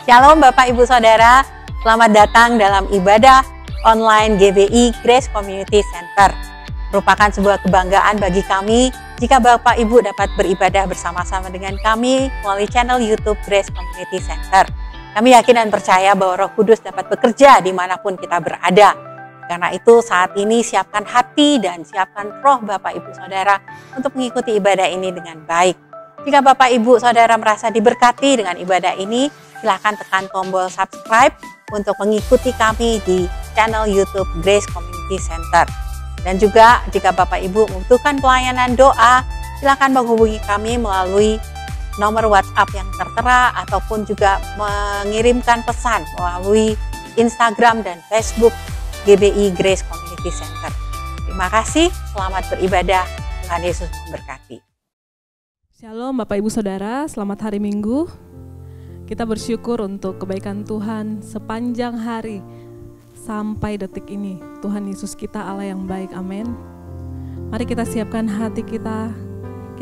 Shalom Bapak Ibu Saudara, selamat datang dalam ibadah online GBI Grace Community Center. Merupakan sebuah kebanggaan bagi kami jika Bapak Ibu dapat beribadah bersama-sama dengan kami melalui channel YouTube Grace Community Center. Kami yakin dan percaya bahwa Roh Kudus dapat bekerja dimanapun kita berada. Karena itu saat ini siapkan hati dan siapkan roh Bapak Ibu Saudara untuk mengikuti ibadah ini dengan baik. Jika Bapak Ibu Saudara merasa diberkati dengan ibadah ini, silakan tekan tombol subscribe untuk mengikuti kami di channel YouTube Grace Community Center. Dan juga jika Bapak Ibu membutuhkan pelayanan doa, silakan menghubungi kami melalui nomor WhatsApp yang tertera ataupun juga mengirimkan pesan melalui Instagram dan Facebook GBI Grace Community Center. Terima kasih, selamat beribadah, Tuhan Yesus memberkati. Shalom Bapak Ibu Saudara, selamat hari Minggu. Kita bersyukur untuk kebaikan Tuhan sepanjang hari sampai detik ini. Tuhan Yesus kita Allah yang baik, amin. Mari kita siapkan hati kita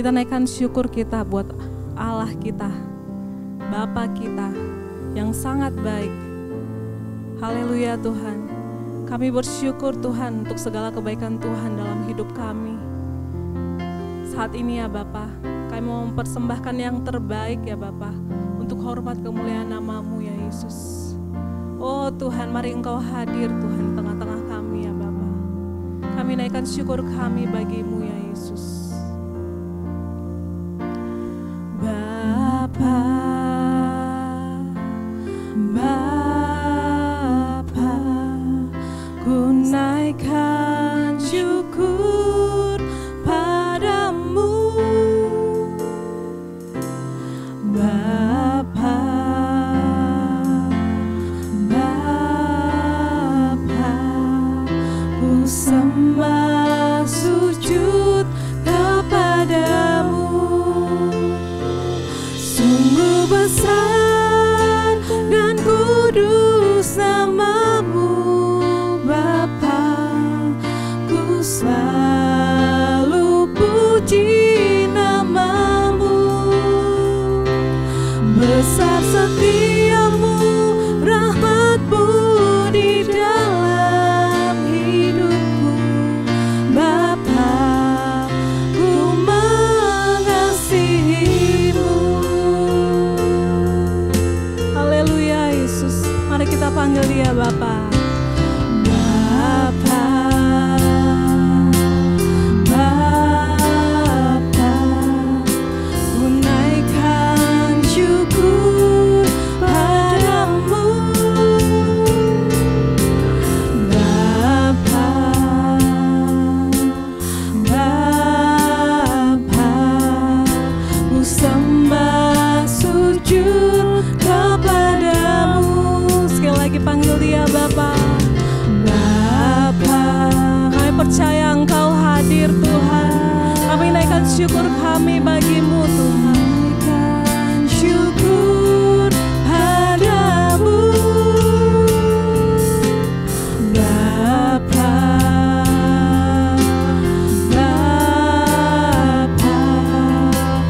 naikkan syukur kita buat Allah kita, Bapa kita yang sangat baik. Haleluya Tuhan. Kami bersyukur Tuhan untuk segala kebaikan Tuhan dalam hidup kami. Saat ini ya Bapa, kami mau mempersembahkan yang terbaik ya Bapa, untuk hormat kemuliaan nama-Mu ya Yesus. Oh Tuhan, mari Engkau hadir Tuhan di tengah-tengah kami ya Bapa. Kami naikkan syukur kami bagi-Mu ya Yesus. Bapa, ku naikkan syukur padamu, Bapa, ku sembah sujud kepadamu. Sungguh besar dan kudus nama-Mu, selalu puji nama-Mu. Besar setia-Mu, rahmat-Mu di dalam hidupku. Bapa, ku mengasihi-Mu. Haleluya Yesus, mari kita panggil Dia Bapa. Percaya Engkau hadir Tuhan. Kami naikkan syukur kami bagi-Mu Tuhan. Naikkan syukur padamu, Bapa,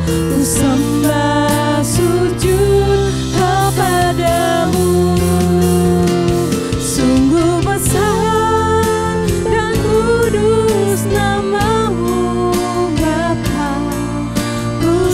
ku sembah sujud kepadamu. Sungguh besar dan kudus nama-Mu, Bapa, ku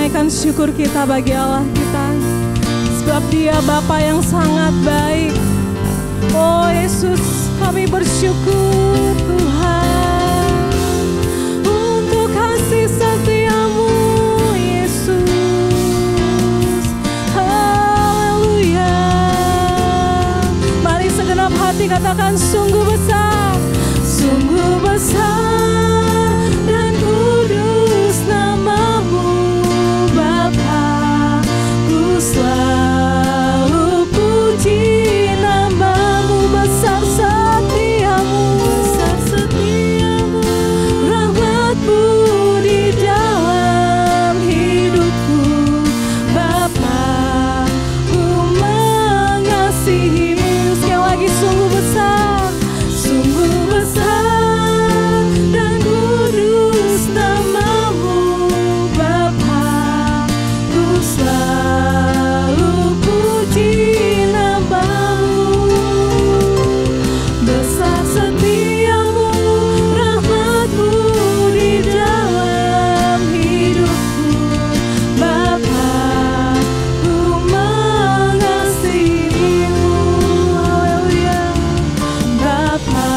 naikkan syukur kita bagi Allah kita, sebab Dia Bapa yang sangat baik. Oh Yesus, kami bersyukur Tuhan untuk kasih setia-Mu Yesus. Haleluya. Mari segenap hati katakan sungguh besar, sungguh besar dan kudus nama-Mu Bapa. Ku selalu puji nama-Mu, besar setiamu, rahmat-Mu di dalam hidupku Bapa. Ku mengasihi-Mu. Sekali lagi, sungguh besar, sungguh besar dan kudus nama-Mu Bapa. Ku selalu puji nama-Mu, besar setiamu, rahmat-Mu di dalam hidupku Bapa. Ku mengasihi-Mu. Haleluya. Bapa,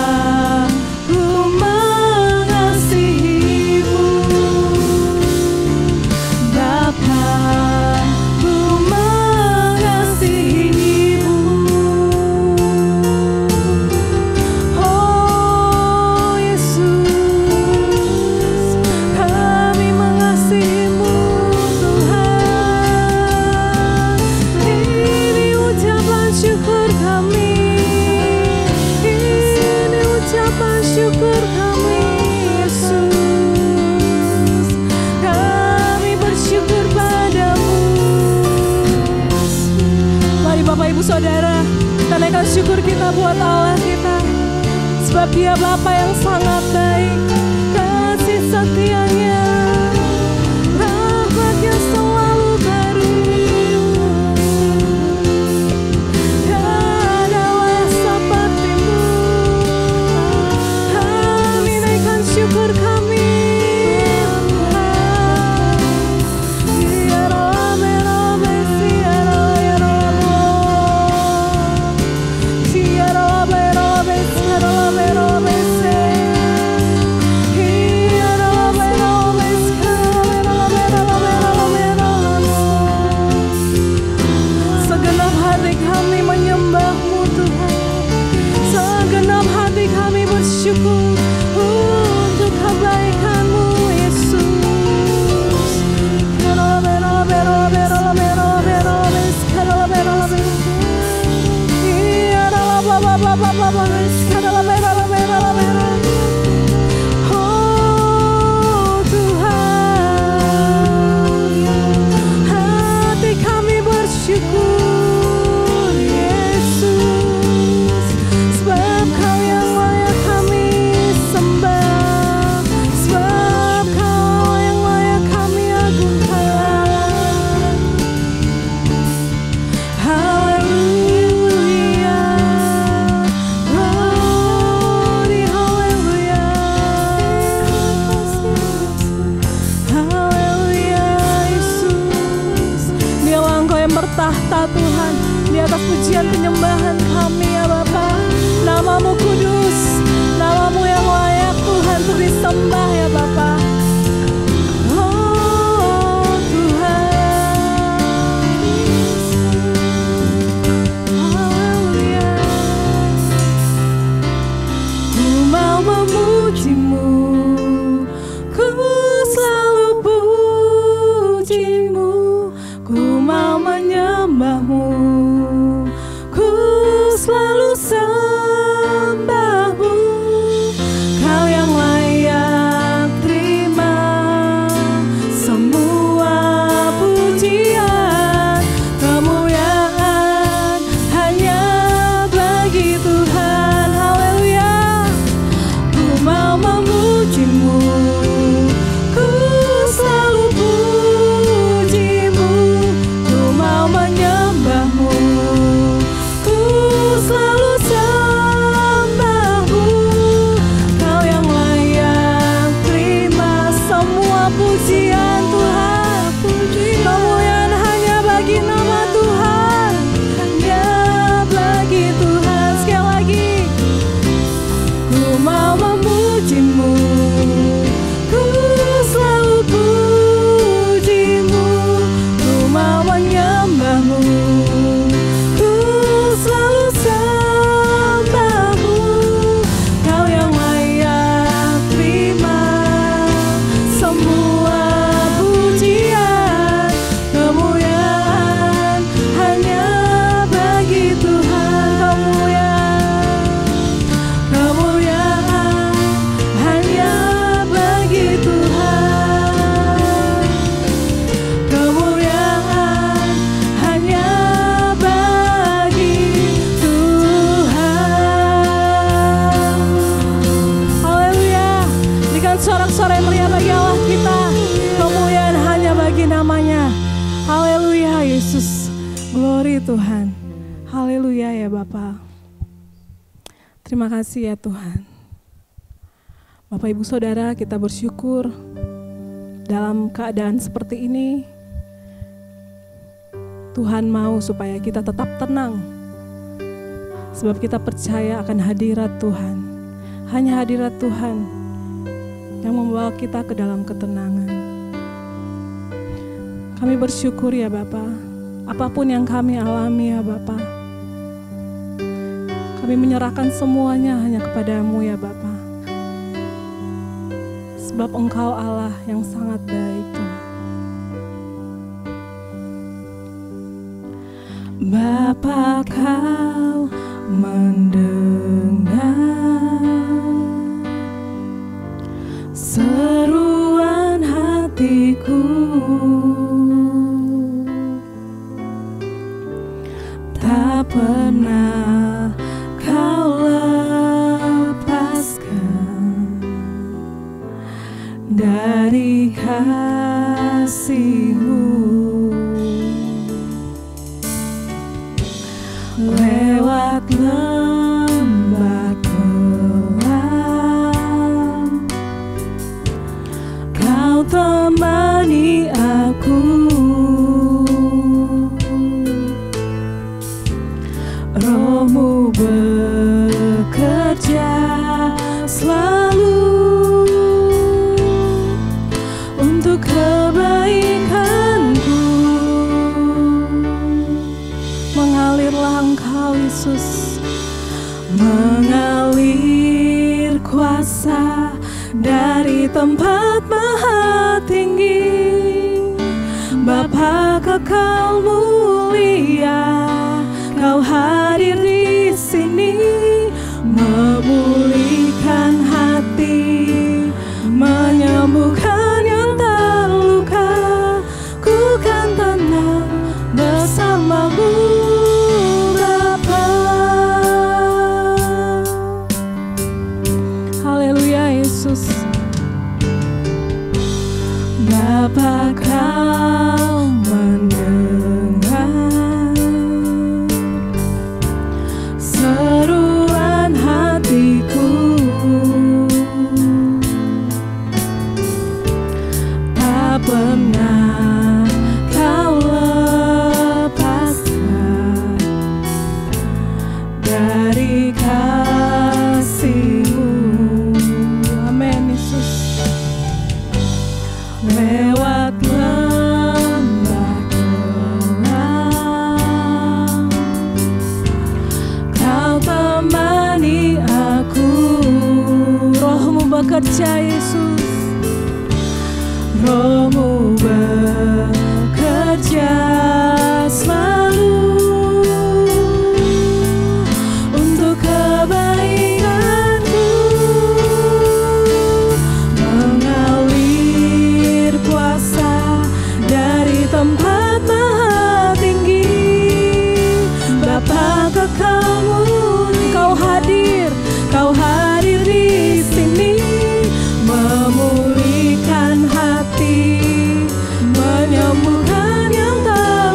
ku mengasihi-Mu. Bapa, ku mengasihi-Mu. Oh Yesus, kami mengasihi-Mu Tuhan. Ini ucapan syukur kami, ini ucapan syukur kami Yesus. Kami bersyukur padamu. Mari Bapak Ibu Saudara, kita naikkan syukur kita buat Allah kita, sebab Dia Bapa yang sangat baik. Kasih setia-Nya, rahmat-Nya selalu baru. Adalah seperti-Mu. Kami naikkan syukur kami segenap hati kami menyembah-Mu Tuhan, segenap hati kami bersyukur untuk kebaikan-Mu Yesus. Oh Tuhan, hati kami bersyukur Yesus, sebab Kau yang layak kami sembah, sebab Kau yang layak kami agungkan. Haleluya, glory, haleluya, haleluya Yesus. Dialah Engkau yang bertahta Tuhan di atas pujian penyembahan kami ya Bapa. Nama-Mu kudus, nama-Mu yang layak Tuhan untuk disembah ya Bapa. Oh Tuhan, haleluya. Ku mau memuji-Mu, ku selalu puji-Mu. Ku mau menyembah-Mu, ku pujimu, ku selalu pujimu, ku mau menyembahmu, ku selalu sembahmu. Kau yang layak terima semua pujian, kemuliaan hanya bagi Tuhan. Kemuliaan hanya bagi Tuhan. Kemuliaan hanya bagi Tuhan. Haleluya. Berikan sorak-sorai meriah bagi Allah kita. Kemuliaan hanya bagi namanya. Haleluya Yesus. Glory Tuhan. Haleluya ya Bapa. Terima kasih ya Tuhan. Bapak Ibu Saudara, kita bersyukur dalam keadaan seperti ini. Tuhan mau supaya kita tetap tenang. Sebab kita percaya akan hadirat Tuhan. Hanya hadirat Tuhan yang membawa kita ke dalam ketenangan. Kami bersyukur ya Bapa. Apapun yang kami alami ya Bapa, kami menyerahkan semuanya hanya kepadamu ya Bapa. Sebab Engkau Allah yang sangat baik Tuhan. Bapa, Kau mendengar seruan hatiku, tak pernah Kau lepaskan dari kasih-Mu. Lewat lembah kelam, Kau temani aku. Roh-Mu bekerja selalu untuk kebaikanku. Mengalirlah Engkau Yesus, mengalir kuasa dari tempat maha tinggi. Bapa kekal mulia, Kau hadir di sini, memulihkan hati, menyembuhkan yang terluka. Ku kan tenang bersama-Mu Bapa. Haleluya Yesus. Bapa, Kau mendengar seruan hatiku, tak pernah Kau lepaskan dari kasih-Mu. Amin Yesus. Lewat lembah kelam, Kau temani aku. Roh-Mu bekerja Yesus, Roh-Mu bekerja selalu untuk kebaikanku. Mengalir kuasa dari tempat maha tinggi. Bapa kekal-Mu, Kau hadir di sini, memulihkan hati, menyembuhkan yang tak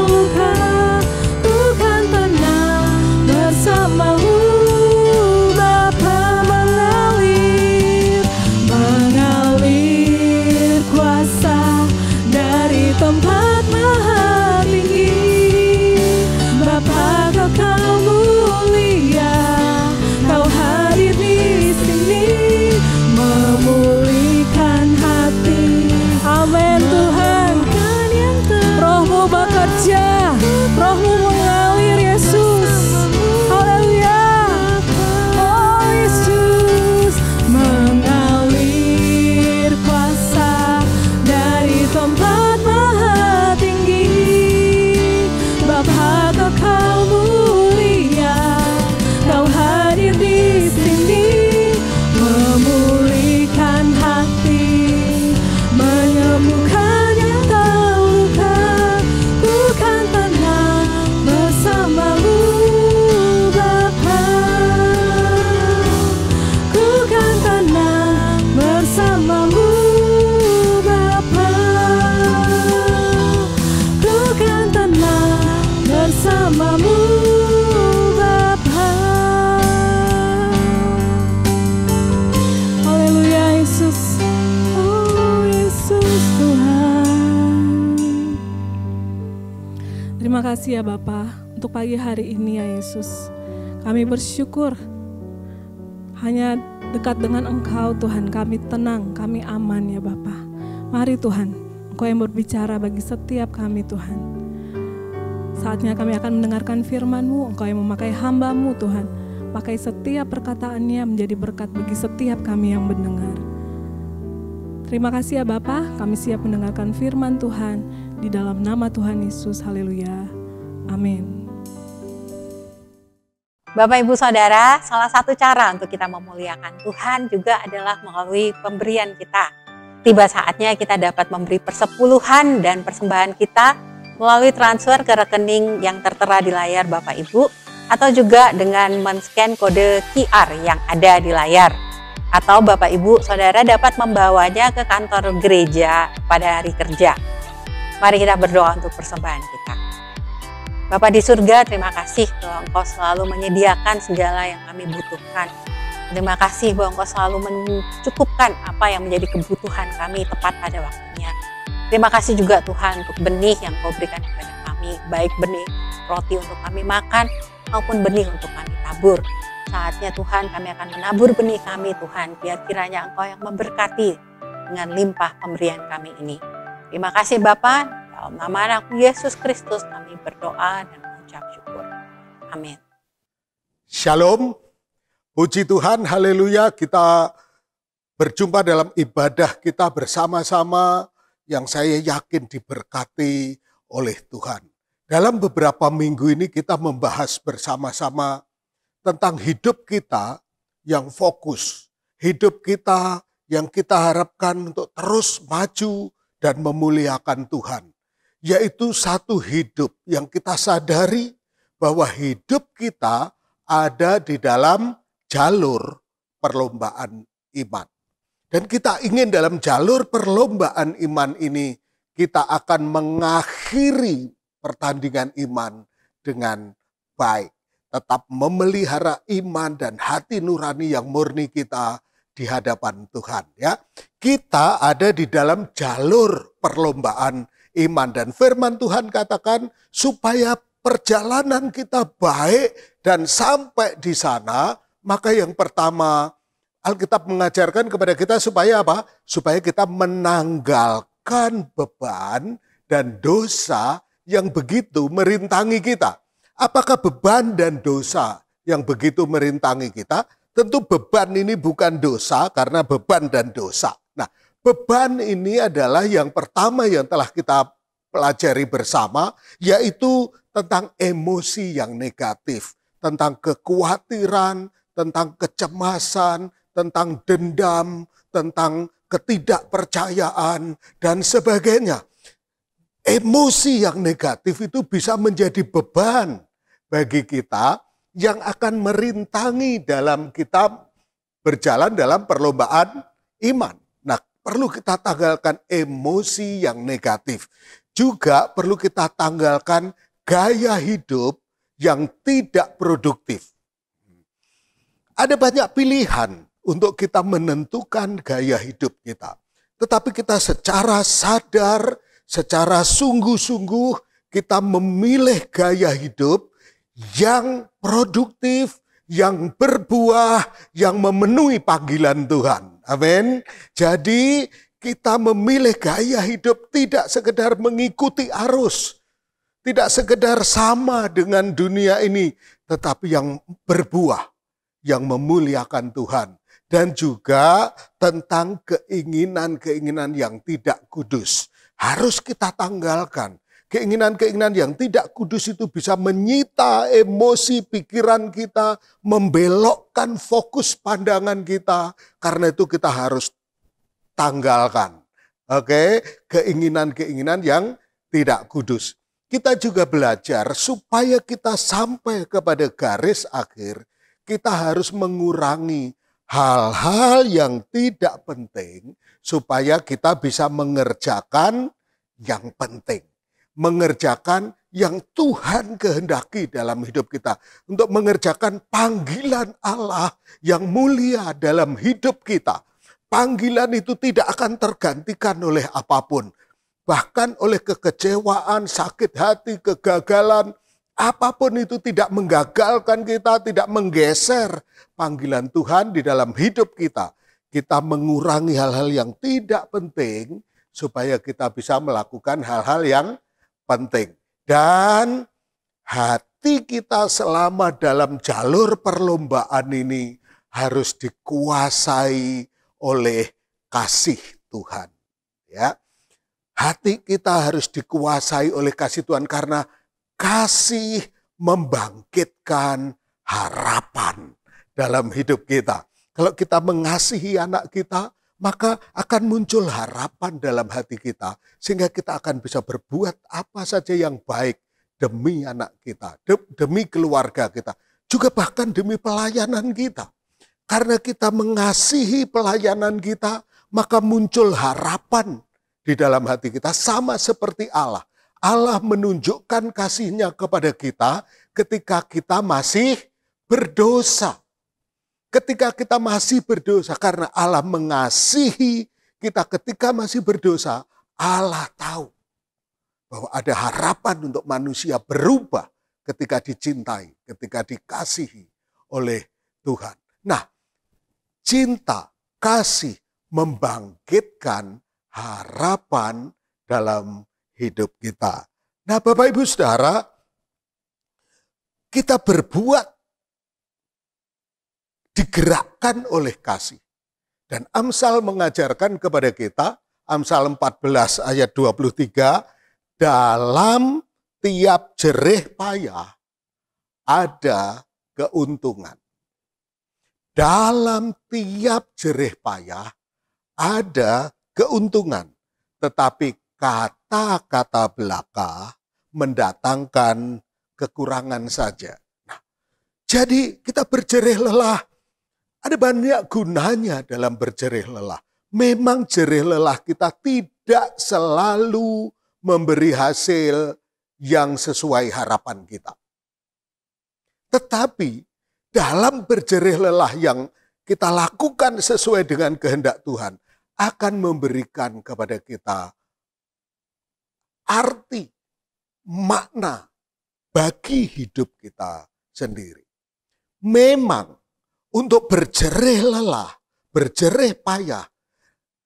kasih ya Bapa untuk pagi hari ini ya Yesus. Kami bersyukur hanya dekat dengan Engkau Tuhan, kami tenang, kami aman ya Bapa. Mari Tuhan, Engkau yang berbicara bagi setiap kami Tuhan. Saatnya kami akan mendengarkan firman-Mu, Engkau yang memakai hamba-Mu Tuhan. Pakai setiap perkataannya menjadi berkat bagi setiap kami yang mendengar. Terima kasih ya Bapa, kami siap mendengarkan firman Tuhan di dalam nama Tuhan Yesus. Haleluya. Amin. Bapak Ibu Saudara, salah satu cara untuk kita memuliakan Tuhan juga adalah melalui pemberian kita. Tiba saatnya kita dapat memberi persepuluhan dan persembahan kita melalui transfer ke rekening yang tertera di layar Bapak Ibu, atau juga dengan men-scan kode QR yang ada di layar. Atau Bapak Ibu Saudara dapat membawanya ke kantor gereja pada hari kerja. Mari kita berdoa untuk persembahan kita. Bapa di surga, terima kasih bahwa Engkau selalu menyediakan segala yang kami butuhkan. Terima kasih bahwa Engkau selalu mencukupkan apa yang menjadi kebutuhan kami tepat pada waktunya. Terima kasih juga Tuhan untuk benih yang Kau berikan kepada kami, baik benih roti untuk kami makan maupun benih untuk kami tabur. Saatnya Tuhan kami akan menabur benih kami Tuhan, biar kiranya Engkau yang memberkati dengan limpah pemberian kami ini. Terima kasih Bapa, dalam nama Anakmu Yesus Kristus kami berdoa dan mengucap syukur. Amin. Shalom, puji Tuhan, haleluya. Kita berjumpa dalam ibadah kita bersama-sama yang saya yakin diberkati oleh Tuhan. Dalam beberapa minggu ini kita membahas bersama-sama tentang hidup kita yang fokus. Hidup kita yang kita harapkan untuk terus maju dan memuliakan Tuhan. Yaitu satu hidup yang kita sadari bahwa hidup kita ada di dalam jalur perlombaan iman. Dan kita ingin dalam jalur perlombaan iman ini kita akan mengakhiri pertandingan iman dengan baik. Tetap memelihara iman dan hati nurani yang murni kita di hadapan Tuhan. Ya, kita ada di dalam jalur perlombaan iman. Dan firman Tuhan katakan supaya perjalanan kita baik dan sampai di sana, maka yang pertama Alkitab mengajarkan kepada kita supaya apa? Supaya kita menanggalkan beban dan dosa yang begitu merintangi kita. Apakah beban dan dosa yang begitu merintangi kita? Tentu beban ini bukan dosa karena beban dan dosa. Nah, beban ini adalah yang pertama yang telah kita pelajari bersama, yaitu tentang emosi yang negatif, tentang kekhawatiran, tentang kecemasan, tentang dendam, tentang ketidakpercayaan, dan sebagainya. Emosi yang negatif itu bisa menjadi beban bagi kita yang akan merintangi dalam kita berjalan dalam perlombaan iman. Nah, perlu kita tanggalkan emosi yang negatif. Juga perlu kita tanggalkan gaya hidup yang tidak produktif. Ada banyak pilihan untuk kita menentukan gaya hidup kita. Tetapi kita secara sadar, secara sungguh-sungguh kita memilih gaya hidup yang produktif, yang berbuah, yang memenuhi panggilan Tuhan. Amin. Jadi kita memilih gaya hidup tidak sekedar mengikuti arus, tidak sekedar sama dengan dunia ini, tetapi yang berbuah, yang memuliakan Tuhan. Dan juga tentang keinginan-keinginan yang tidak kudus. Harus kita tanggalkan. Keinginan-keinginan yang tidak kudus itu bisa menyita emosi pikiran kita, membelokkan fokus pandangan kita. Karena itu kita harus tanggalkan. Oke, keinginan-keinginan yang tidak kudus. Kita juga belajar supaya kita sampai kepada garis akhir, kita harus mengurangi hal-hal yang tidak penting supaya kita bisa mengerjakan yang penting. Mengerjakan yang Tuhan kehendaki dalam hidup kita. Untuk mengerjakan panggilan Allah yang mulia dalam hidup kita. Panggilan itu tidak akan tergantikan oleh apapun. bahkan oleh kekecewaan, sakit hati, kegagalan, apapun itu tidak menggagalkan kita, tidak menggeser panggilan Tuhan di dalam hidup kita. Kita mengurangi hal-hal yang tidak penting supaya kita bisa melakukan hal-hal yang penting. Dan hati kita selama dalam jalur perlombaan ini harus dikuasai oleh kasih Tuhan. Ya, hati kita harus dikuasai oleh kasih Tuhan karena kasih membangkitkan harapan dalam hidup kita. Kalau kita mengasihi anak kita, maka akan muncul harapan dalam hati kita. Sehingga kita akan bisa berbuat apa saja yang baik demi anak kita, demi keluarga kita. Juga bahkan demi pelayanan kita. Karena kita mengasihi pelayanan kita, maka muncul harapan di dalam hati kita. Sama seperti Allah. Allah menunjukkan kasih-Nya kepada kita ketika kita masih berdosa. Ketika kita masih berdosa, karena Allah mengasihi kita ketika masih berdosa, Allah tahu bahwa ada harapan untuk manusia berubah ketika dicintai, ketika dikasihi oleh Tuhan. Nah, cinta, kasih membangkitkan harapan dalam hidup kita. Nah, Bapak Ibu Saudara, kita berbuat digerakkan oleh kasih. Dan Amsal mengajarkan kepada kita, Amsal 14 ayat 23, dalam tiap jerih payah ada keuntungan. Dalam tiap jerih payah ada keuntungan. Tetapi kata-kata belaka mendatangkan kekurangan saja. Nah, jadi kita berjerih lelah. Ada banyak gunanya dalam berjerih lelah. Memang jerih lelah kita tidak selalu memberi hasil yang sesuai harapan kita. Tetapi dalam berjerih lelah yang kita lakukan sesuai dengan kehendak Tuhan akan memberikan kepada kita arti, makna bagi hidup kita sendiri. Memang untuk berjerih lelah, berjerih payah,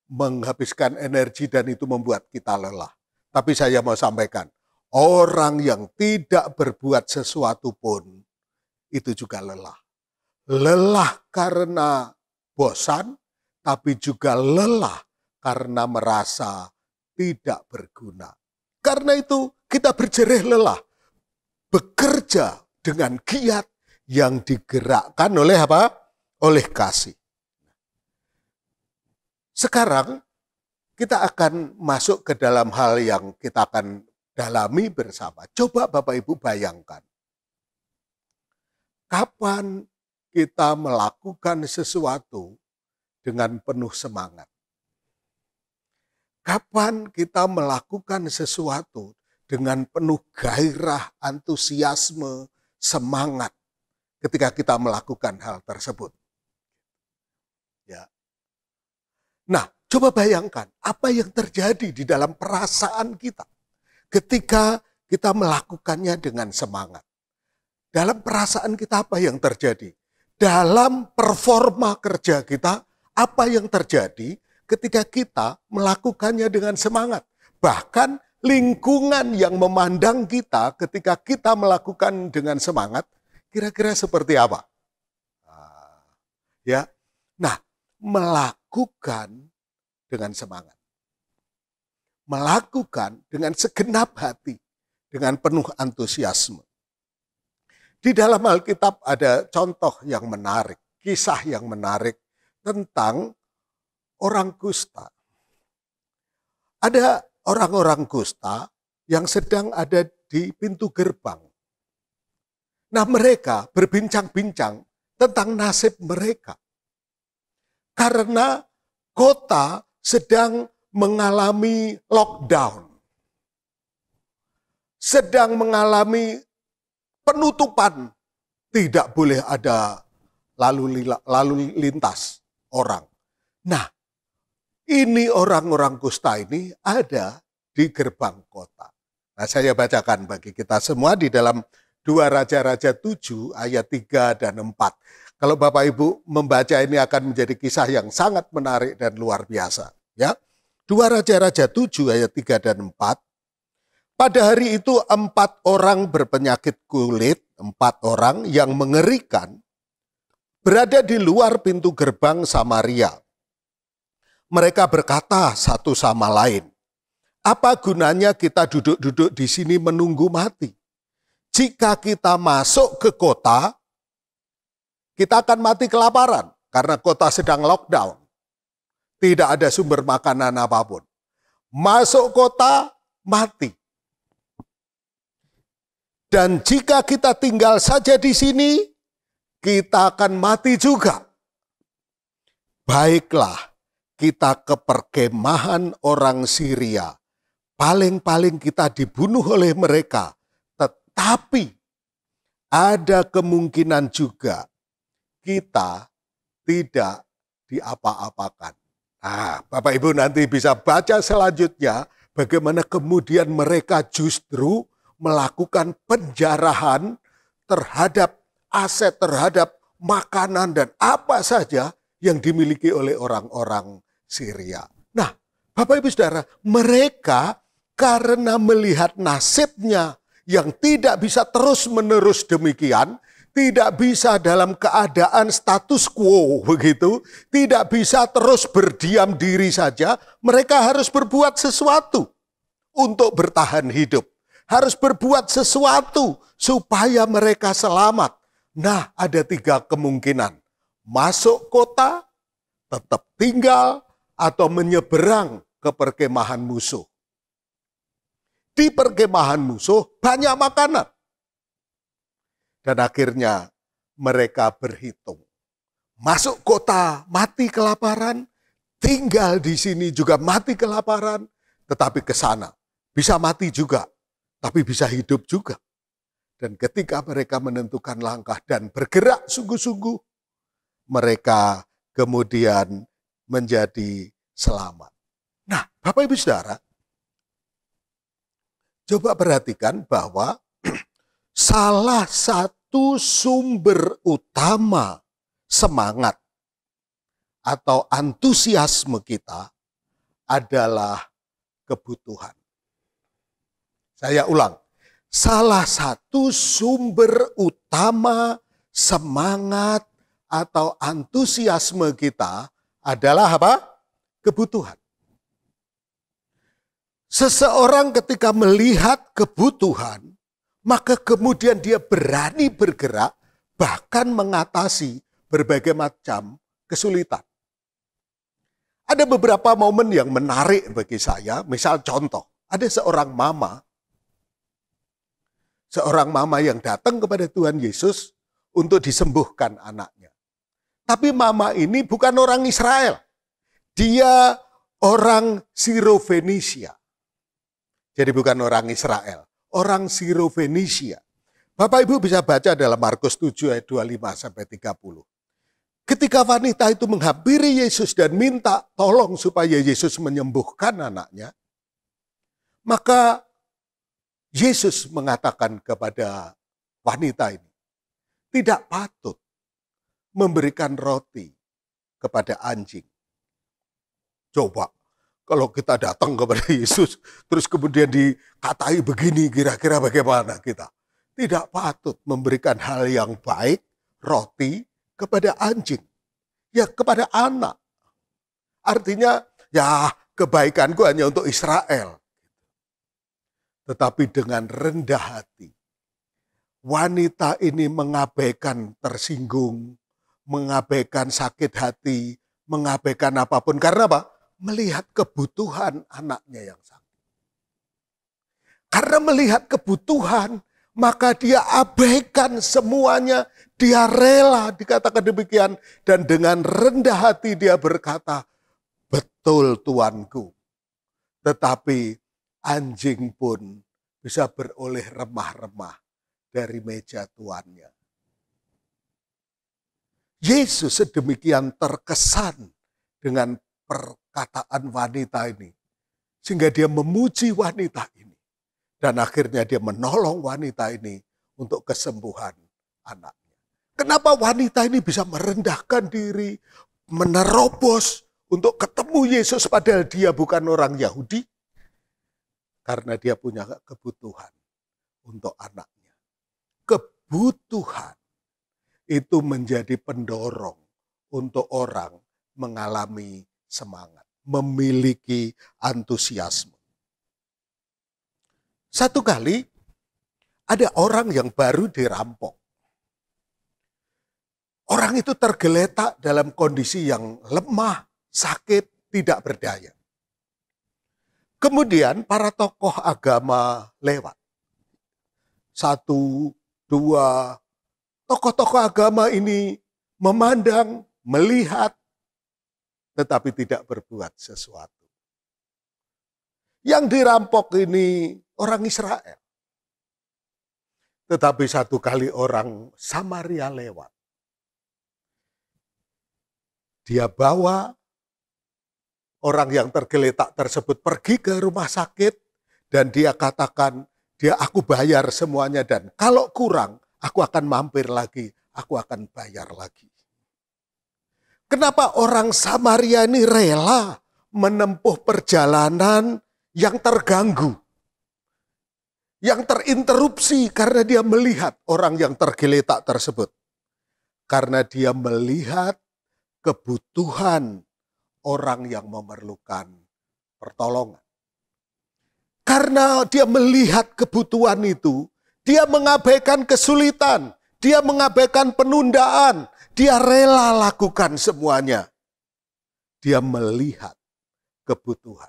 menghabiskan energi dan itu membuat kita lelah. Tapi saya mau sampaikan, orang yang tidak berbuat sesuatu pun itu juga lelah. Lelah karena bosan, tapi juga lelah karena merasa tidak berguna. Karena itu kita berjerih lelah, bekerja dengan giat yang digerakkan oleh apa? Oleh kasih. Sekarang kita akan masuk ke dalam hal yang kita akan dalami bersama. Coba Bapak Ibu bayangkan. Kapan kita melakukan sesuatu dengan penuh semangat? Kapan kita melakukan sesuatu dengan penuh gairah, antusiasme, semangat ketika kita melakukan hal tersebut? Ya. Nah, coba bayangkan apa yang terjadi di dalam perasaan kita ketika kita melakukannya dengan semangat. Dalam perasaan kita apa yang terjadi? Dalam performa kerja kita, apa yang terjadi ketika kita melakukannya dengan semangat? Bahkan lingkungan yang memandang kita ketika kita melakukan dengan semangat, kira-kira seperti apa? Ya, nah, melakukan dengan semangat. Melakukan dengan segenap hati, dengan penuh antusiasme. Di dalam Alkitab ada contoh yang menarik, kisah yang menarik tentang orang kusta. Ada orang-orang kusta yang sedang ada di pintu gerbang. Nah, mereka berbincang-bincang tentang nasib mereka. Karena kota sedang mengalami lockdown. Sedang mengalami penutupan. Tidak boleh ada lalu lintas orang. Nah, ini orang-orang kusta ini ada di gerbang kota. Nah, saya bacakan bagi kita semua di dalam 2 Raja-Raja 7 ayat 3 dan 4. Kalau Bapak Ibu membaca ini akan menjadi kisah yang sangat menarik dan luar biasa. Ya, 2 Raja-Raja 7 ayat 3 dan 4. Pada hari itu 4 orang berpenyakit kulit, 4 orang yang mengerikan, berada di luar pintu gerbang Samaria. Mereka berkata satu sama lain, "Apa gunanya kita duduk-duduk di sini menunggu mati? Jika kita masuk ke kota, kita akan mati kelaparan karena kota sedang lockdown. Tidak ada sumber makanan apapun. Masuk kota, mati. Dan jika kita tinggal saja di sini, kita akan mati juga. Baiklah, kita ke perkemahan orang Syria. Paling-paling kita dibunuh oleh mereka. Tetapi ada kemungkinan juga kita tidak diapa-apakan." Nah, Bapak Ibu nanti bisa baca selanjutnya bagaimana kemudian mereka justru melakukan penjarahan terhadap aset, terhadap makanan dan apa saja yang dimiliki oleh orang-orang Syria. Nah, Bapak Ibu Saudara, mereka karena melihat nasibnya yang tidak bisa terus-menerus demikian, tidak bisa dalam keadaan status quo begitu, tidak bisa terus berdiam diri saja, mereka harus berbuat sesuatu untuk bertahan hidup. Harus berbuat sesuatu supaya mereka selamat. Nah, ada 3 kemungkinan. Masuk kota, tetap tinggal, atau menyeberang ke perkemahan musuh. Di perkemahan musuh banyak makanan. Dan akhirnya mereka berhitung. Masuk kota mati kelaparan, tinggal di sini juga mati kelaparan, tetapi ke sana bisa mati juga, tapi bisa hidup juga. Dan ketika mereka menentukan langkah dan bergerak sungguh-sungguh, mereka kemudian menjadi selamat. Nah, Bapak Ibu Saudara, coba perhatikan bahwa salah satu sumber utama semangat atau antusiasme kita adalah kebutuhan. Saya ulang, salah satu sumber utama semangat atau antusiasme kita adalah apa? Kebutuhan. Seseorang ketika melihat kebutuhan, maka kemudian dia berani bergerak, bahkan mengatasi berbagai macam kesulitan. Ada beberapa momen yang menarik bagi saya, misal contoh, ada seorang mama yang datang kepada Tuhan Yesus untuk disembuhkan anaknya. Tapi mama ini bukan orang Israel, dia orang Siro-Fenisia. Jadi bukan orang Israel, orang Siro-Fenisia. Bapak Ibu bisa baca dalam Markus 7 ayat 25-30. Ketika wanita itu menghampiri Yesus dan minta tolong supaya Yesus menyembuhkan anaknya, maka Yesus mengatakan kepada wanita ini, tidak patut memberikan roti kepada anjing. Coba, kalau kita datang kepada Yesus, terus kemudian dikatai begini, kira-kira bagaimana kita? Tidak patut memberikan hal yang baik, roti, kepada anjing. Ya, kepada anak. Artinya, ya kebaikanku hanya untuk Israel. Tetapi dengan rendah hati, wanita ini mengabaikan tersinggung, mengabaikan sakit hati, mengabaikan apapun. Karena apa? Melihat kebutuhan anaknya yang sakit. Karena melihat kebutuhan, maka dia abaikan semuanya. Dia rela, dikatakan demikian. Dan dengan rendah hati dia berkata, betul Tuanku. Tetapi anjing pun bisa beroleh remah-remah dari meja tuannya. Yesus sedemikian terkesan dengan perkataan wanita ini. Sehingga dia memuji wanita ini. Dan akhirnya dia menolong wanita ini untuk kesembuhan anaknya. Kenapa wanita ini bisa merendahkan diri, menerobos untuk ketemu Yesus padahal dia bukan orang Yahudi? Karena dia punya kebutuhan untuk anaknya. Kebutuhan itu menjadi pendorong untuk orang mengalami semangat, memiliki antusiasme. Satu kali ada orang yang baru dirampok. Orang itu tergeletak dalam kondisi yang lemah, sakit, tidak berdaya. Kemudian para tokoh agama lewat. 1, 2, tokoh-tokoh agama ini memandang, melihat, tetapi tidak berbuat sesuatu. Yang dirampok ini orang Israel. Tetapi satu kali orang Samaria lewat. Dia bawa orang yang tergeletak tersebut pergi ke rumah sakit dan dia katakan, aku bayar semuanya dan kalau kurang aku akan mampir lagi, aku akan bayar lagi. Kenapa orang Samaria ini rela menempuh perjalanan yang terganggu, yang terinterupsi karena dia melihat orang yang tergeletak tersebut? Karena dia melihat kebutuhan orang yang memerlukan pertolongan. Karena dia melihat kebutuhan itu, dia mengabaikan kesulitan, dia mengabaikan penundaan, dia rela lakukan semuanya. Dia melihat kebutuhan.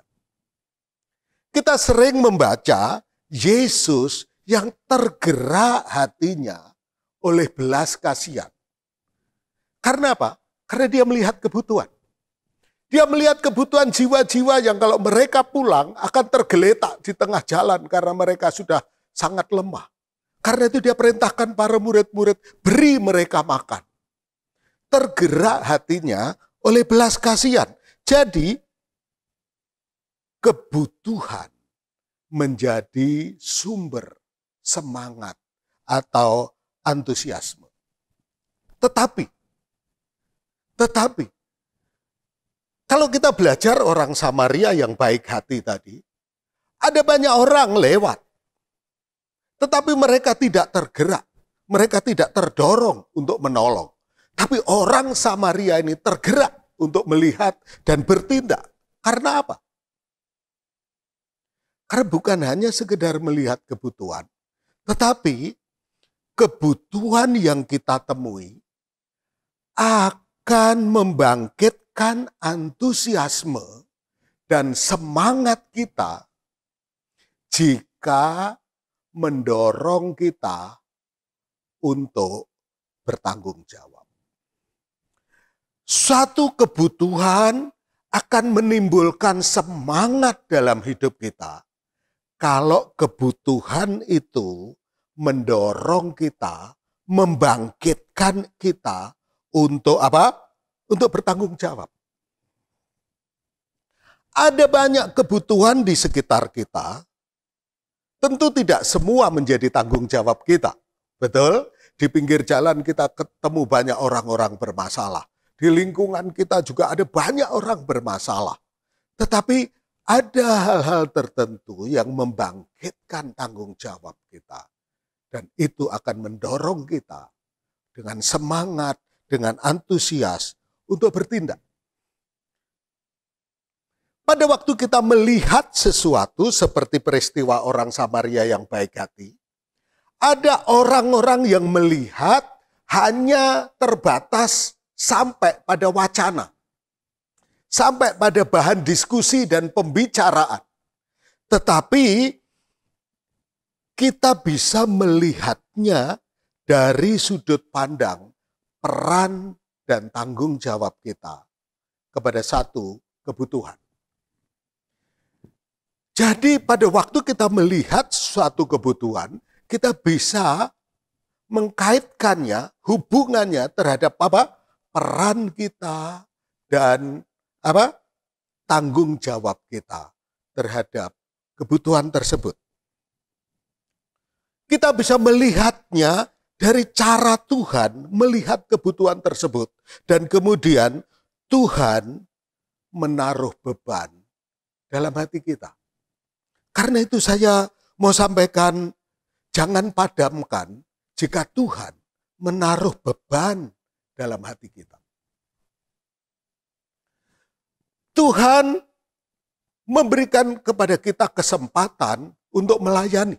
Kita sering membaca Yesus yang tergerak hatinya oleh belas kasihan. Karena apa? Karena dia melihat kebutuhan. Dia melihat kebutuhan jiwa-jiwa yang kalau mereka pulang akan tergeletak di tengah jalan karena mereka sudah sangat lemah. Karena itu dia perintahkan para murid-murid, beri mereka makan. Tergerak hatinya oleh belas kasihan. Jadi kebutuhan menjadi sumber semangat atau antusiasme. Tetapi kalau kita belajar orang Samaria yang baik hati tadi, ada banyak orang lewat. Tetapi mereka tidak tergerak, mereka tidak terdorong untuk menolong. Tapi orang Samaria ini tergerak untuk melihat dan bertindak. Karena apa? Karena bukan hanya sekedar melihat kebutuhan, tetapi kebutuhan yang kita temui akan membangkitkan antusiasme dan semangat kita jika mendorong kita untuk bertanggung jawab. Suatu kebutuhan akan menimbulkan semangat dalam hidup kita kalau kebutuhan itu mendorong kita, membangkitkan kita untuk apa? Untuk bertanggung jawab. Ada banyak kebutuhan di sekitar kita. Tentu tidak semua menjadi tanggung jawab kita. Betul? Di pinggir jalan kita ketemu banyak orang-orang bermasalah. Di lingkungan kita juga ada banyak orang bermasalah. Tetapi ada hal-hal tertentu yang membangkitkan tanggung jawab kita. Dan itu akan mendorong kita dengan semangat, dengan antusias untuk bertindak. Pada waktu kita melihat sesuatu seperti peristiwa orang Samaria yang baik hati, ada orang-orang yang melihat hanya terbatas sampai pada wacana, sampai pada bahan diskusi dan pembicaraan. Tetapi kita bisa melihatnya dari sudut pandang peran dan tanggung jawab kita kepada satu kebutuhan. Jadi pada waktu kita melihat suatu kebutuhan, kita bisa mengkaitkannya, hubungannya terhadap apa? Peran kita dan apa? Tanggung jawab kita terhadap kebutuhan tersebut. Kita bisa melihatnya dari cara Tuhan melihat kebutuhan tersebut. Dan kemudian Tuhan menaruh beban dalam hati kita. Karena itu saya mau sampaikan, jangan padamkan jika Tuhan menaruh beban dalam hati kita. Tuhan memberikan kepada kita kesempatan untuk melayani.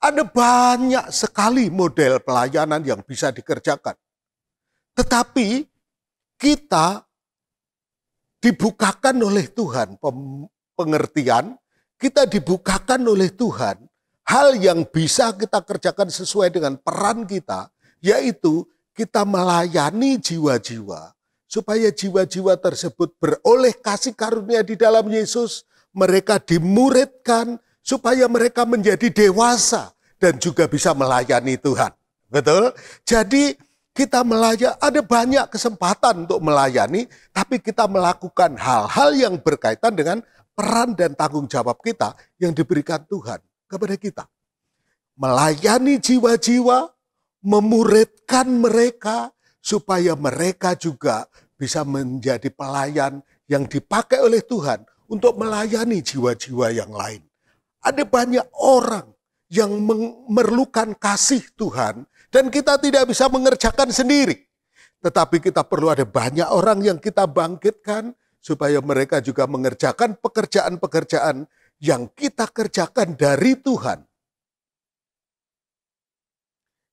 Ada banyak sekali model pelayanan yang bisa dikerjakan. Tetapi kita dibukakan oleh Tuhan pengertian, kita dibukakan oleh Tuhan hal yang bisa kita kerjakan sesuai dengan peran kita, yaitu kita melayani jiwa-jiwa, supaya jiwa-jiwa tersebut beroleh kasih karunia di dalam Yesus, mereka dimuridkan, supaya mereka menjadi dewasa dan juga bisa melayani Tuhan. Betul? Jadi kita melayani, ada banyak kesempatan untuk melayani, tapi kita melakukan hal-hal yang berkaitan dengan peran dan tanggung jawab kita yang diberikan Tuhan kepada kita. Melayani jiwa-jiwa, memuridkan mereka, supaya mereka juga bisa menjadi pelayan yang dipakai oleh Tuhan untuk melayani jiwa-jiwa yang lain. Ada banyak orang yang memerlukan kasih Tuhan dan kita tidak bisa mengerjakan sendiri. Tetapi kita perlu ada banyak orang yang kita bangkitkan supaya mereka juga mengerjakan pekerjaan-pekerjaan yang kita kerjakan dari Tuhan.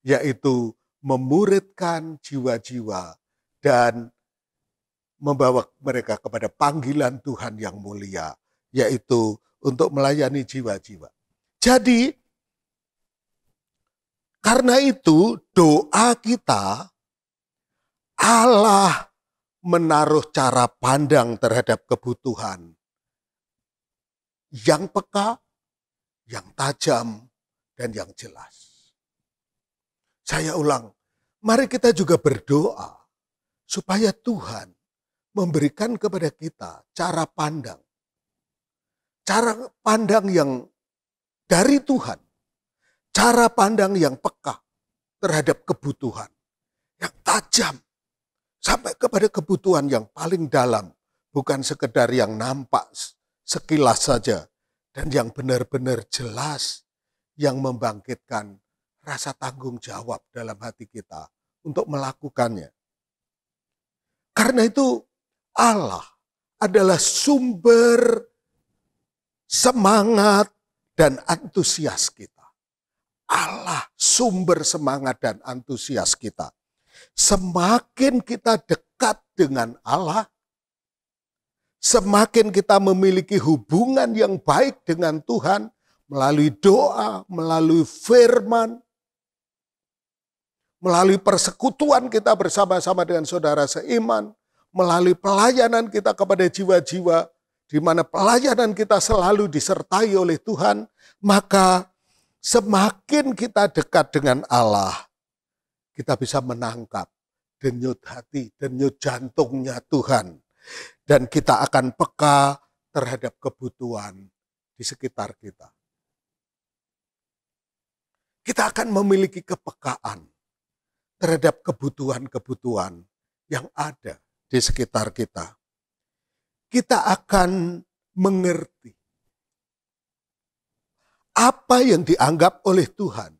Yaitu memuridkan jiwa-jiwa dan membawa mereka kepada panggilan Tuhan yang mulia, yaitu untuk melayani jiwa-jiwa. Jadi, karena itu doa kita, Allah menaruh cara pandang terhadap kebutuhan yang peka, yang tajam, dan yang jelas. Saya ulang, mari kita juga berdoa supaya Tuhan memberikan kepada kita cara pandang. Cara pandang yang dari Tuhan. Cara pandang yang peka terhadap kebutuhan. Yang tajam. Sampai kepada kebutuhan yang paling dalam. Bukan sekedar yang nampak sekilas saja. Dan yang benar-benar jelas. Yang membangkitkan rasa tanggung jawab dalam hati kita. Untuk melakukannya. Karena itu Allah adalah sumber semangat dan antusias kita. Allah sumber semangat dan antusias kita. Semakin kita dekat dengan Allah, semakin kita memiliki hubungan yang baik dengan Tuhan, melalui doa, melalui firman, melalui persekutuan kita bersama-sama dengan saudara seiman, melalui pelayanan kita kepada jiwa-jiwa, di mana pelayanan kita selalu disertai oleh Tuhan, maka semakin kita dekat dengan Allah, kita bisa menangkap denyut hati, denyut jantungnya Tuhan. Dan kita akan peka terhadap kebutuhan di sekitar kita. Kita akan memiliki kepekaan terhadap kebutuhan-kebutuhan yang ada di sekitar kita. Kita akan mengerti apa yang dianggap oleh Tuhan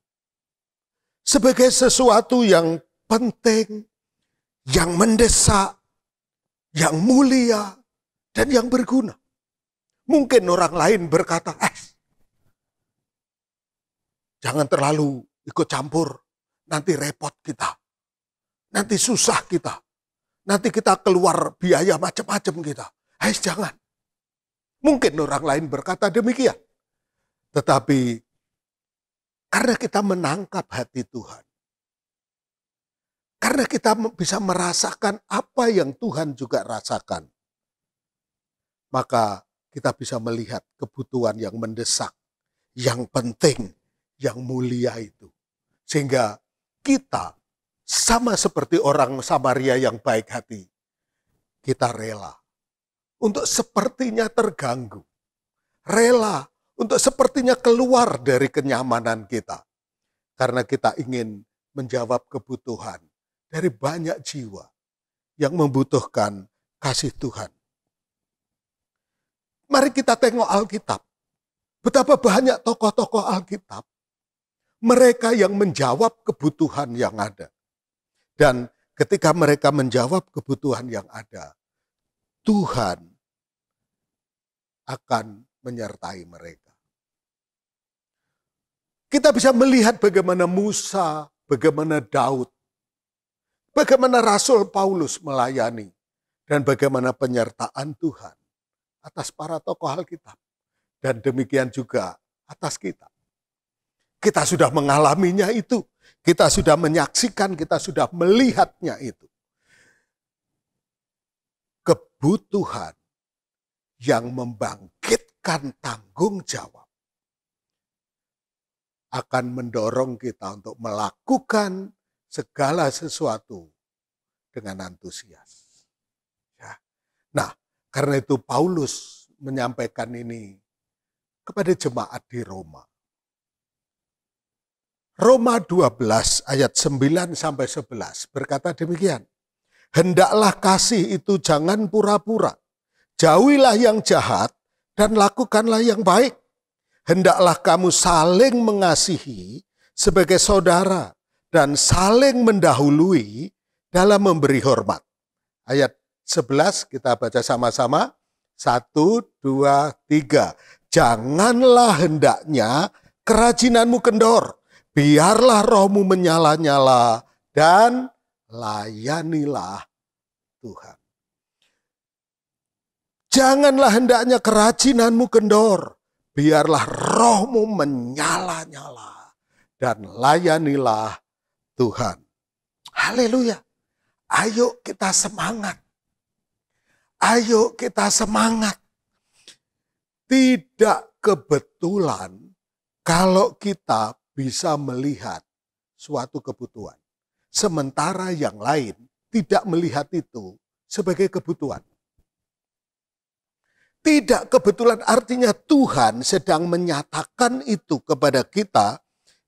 sebagai sesuatu yang penting, yang mendesak, yang mulia, dan yang berguna. Mungkin orang lain berkata, jangan terlalu ikut campur, nanti repot kita, nanti susah kita, nanti kita keluar biaya macam-macam kita. Jangan. Mungkin orang lain berkata demikian. Tetapi karena kita menangkap hati Tuhan, karena kita bisa merasakan apa yang Tuhan juga rasakan, maka kita bisa melihat kebutuhan yang mendesak, yang penting, yang mulia itu. Sehingga kita sama seperti orang Samaria yang baik hati, kita rela untuk sepertinya terganggu, rela untuk sepertinya keluar dari kenyamanan kita. Karena kita ingin menjawab kebutuhan dari banyak jiwa yang membutuhkan kasih Tuhan. Mari kita tengok Alkitab. Betapa banyak tokoh-tokoh Alkitab. Mereka yang menjawab kebutuhan yang ada. Dan ketika mereka menjawab kebutuhan yang ada, Tuhan akan menyertai mereka. Kita bisa melihat bagaimana Musa, bagaimana Daud, bagaimana Rasul Paulus melayani, dan bagaimana penyertaan Tuhan atas para tokoh Alkitab. Dan demikian juga atas kita. Kita sudah mengalaminya itu. Kita sudah menyaksikan, kita sudah melihatnya itu. Kebutuhan yang membangkitkan tanggung jawab akan mendorong kita untuk melakukan segala sesuatu dengan antusias. Ya. Nah, karena itu Paulus menyampaikan ini kepada jemaat di Roma. Roma 12 ayat 9-11 berkata demikian. Hendaklah kasih itu jangan pura-pura. Jauhilah yang jahat dan lakukanlah yang baik. Hendaklah kamu saling mengasihi sebagai saudara dan saling mendahului dalam memberi hormat. Ayat 11 kita baca sama-sama. 1, 2, 3. Janganlah hendaknya kerajinanmu kendor. Biarlah rohmu menyala-nyala dan layanilah Tuhan. Janganlah hendaknya kerajinanmu kendor. Biarlah rohmu menyala-nyala dan layanilah Tuhan. Haleluya. Ayo kita semangat. Ayo kita semangat. Tidak kebetulan kalau kita bisa melihat suatu kebutuhan. Sementara yang lain tidak melihat itu sebagai kebutuhan. Tidak kebetulan artinya Tuhan sedang menyatakan itu kepada kita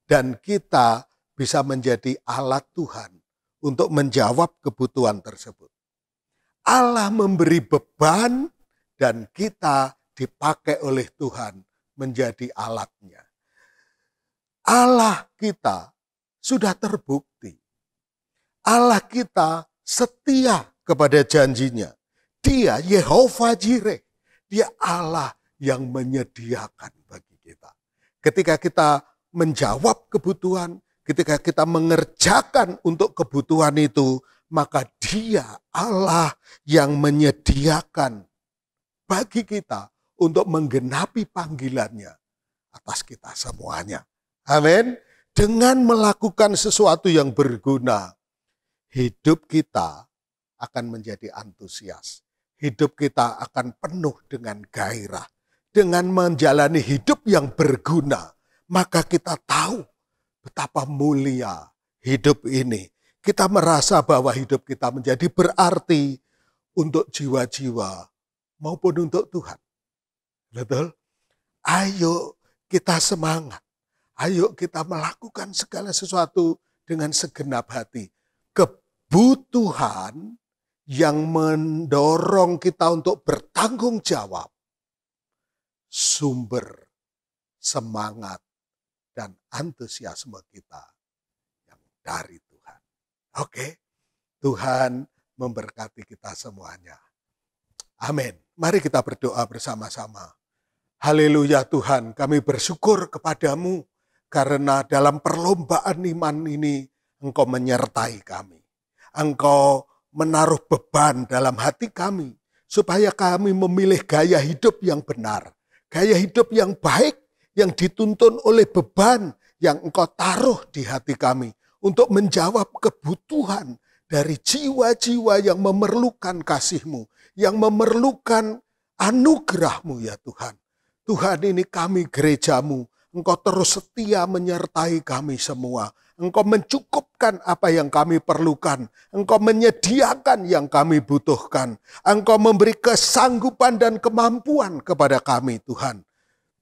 dan kita bisa menjadi alat Tuhan untuk menjawab kebutuhan tersebut. Allah memberi beban dan kita dipakai oleh Tuhan menjadi alatnya. Allah kita sudah terbukti. Allah kita setia kepada janjinya. Dia Yehova Jireh. Dia Allah yang menyediakan bagi kita. Ketika kita menjawab kebutuhan, ketika kita mengerjakan untuk kebutuhan itu, maka Dia Allah yang menyediakan bagi kita untuk menggenapi panggilannya atas kita semuanya. Amin. Dengan melakukan sesuatu yang berguna, hidup kita akan menjadi antusias. Hidup kita akan penuh dengan gairah. Dengan menjalani hidup yang berguna, maka kita tahu betapa mulia hidup ini. Kita merasa bahwa hidup kita menjadi berarti untuk jiwa-jiwa maupun untuk Tuhan. Betul? Ayo kita semangat. Ayo kita melakukan segala sesuatu dengan segenap hati. Kebutuhan yang mendorong kita untuk bertanggung jawab, sumber semangat dan antusiasme kita yang dari Tuhan. Oke, Tuhan memberkati kita semuanya. Amin. Mari kita berdoa bersama-sama. Haleluya Tuhan, kami bersyukur kepadamu karena dalam perlombaan iman ini Engkau menyertai kami. Engkau menaruh beban dalam hati kami supaya kami memilih gaya hidup yang benar, gaya hidup yang baik yang dituntun oleh beban yang Engkau taruh di hati kami untuk menjawab kebutuhan dari jiwa-jiwa yang memerlukan kasih-Mu, yang memerlukan anugerah-Mu ya Tuhan. Tuhan, ini kami gereja-Mu, Engkau terus setia menyertai kami semua. Engkau mencukupkan apa yang kami perlukan. Engkau menyediakan yang kami butuhkan. Engkau memberi kesanggupan dan kemampuan kepada kami Tuhan.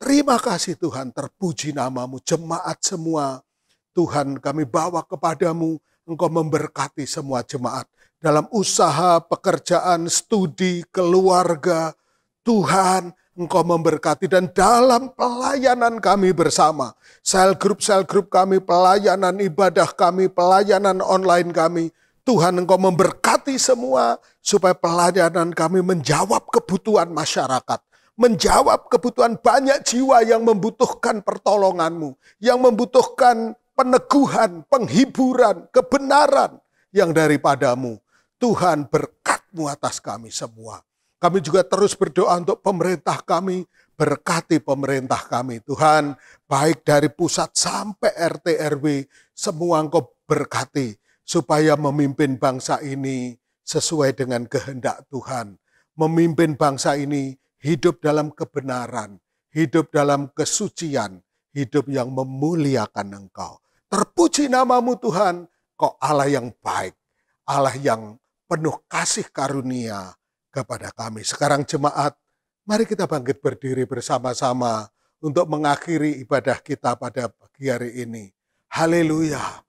Terima kasih Tuhan, terpuji namamu. Jemaat semua, Tuhan kami bawa kepadamu, Engkau memberkati semua jemaat. Dalam usaha, pekerjaan, studi, keluarga, Tuhan Engkau memberkati. Dan dalam pelayanan kami bersama, sel grup kami, pelayanan ibadah kami, pelayanan online kami, Tuhan Engkau memberkati semua, supaya pelayanan kami menjawab kebutuhan masyarakat. Menjawab kebutuhan banyak jiwa yang membutuhkan pertolongan-Mu, yang membutuhkan peneguhan, penghiburan, kebenaran yang daripada-Mu. Tuhan, berkat-Mu atas kami semua. Kami juga terus berdoa untuk pemerintah kami, berkati pemerintah kami. Tuhan, baik dari pusat sampai RT RW, semua Engkau berkati, supaya memimpin bangsa ini sesuai dengan kehendak Tuhan. Memimpin bangsa ini hidup dalam kebenaran, hidup dalam kesucian, hidup yang memuliakan Engkau. Terpuji namamu Tuhan, Kau Allah yang baik, Allah yang penuh kasih karunia kepada kami. Sekarang jemaat, mari kita bangkit berdiri bersama-sama untuk mengakhiri ibadah kita pada pagi hari ini. Haleluya.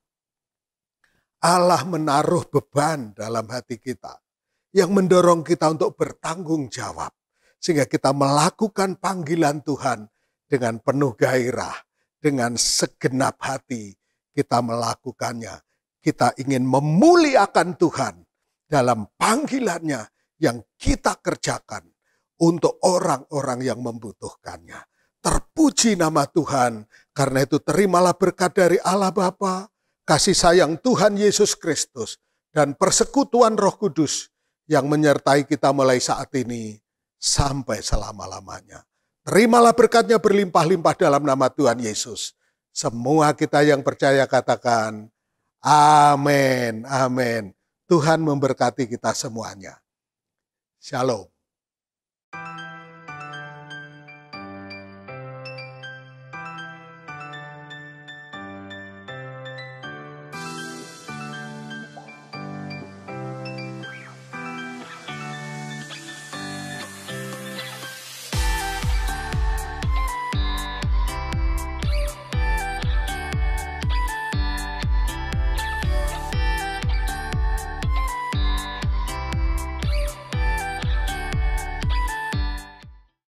Allah menaruh beban dalam hati kita yang mendorong kita untuk bertanggung jawab. Sehingga kita melakukan panggilan Tuhan dengan penuh gairah, dengan segenap hati kita melakukannya. Kita ingin memuliakan Tuhan dalam panggilannya yang kita kerjakan untuk orang-orang yang membutuhkannya. Terpuji nama Tuhan, karena itu terimalah berkat dari Allah Bapa, kasih sayang Tuhan Yesus Kristus, dan persekutuan Roh Kudus yang menyertai kita mulai saat ini sampai selama-lamanya. Terimalah berkatnya berlimpah-limpah dalam nama Tuhan Yesus. Semua kita yang percaya katakan, amin, amin. Tuhan memberkati kita semuanya. Shalom.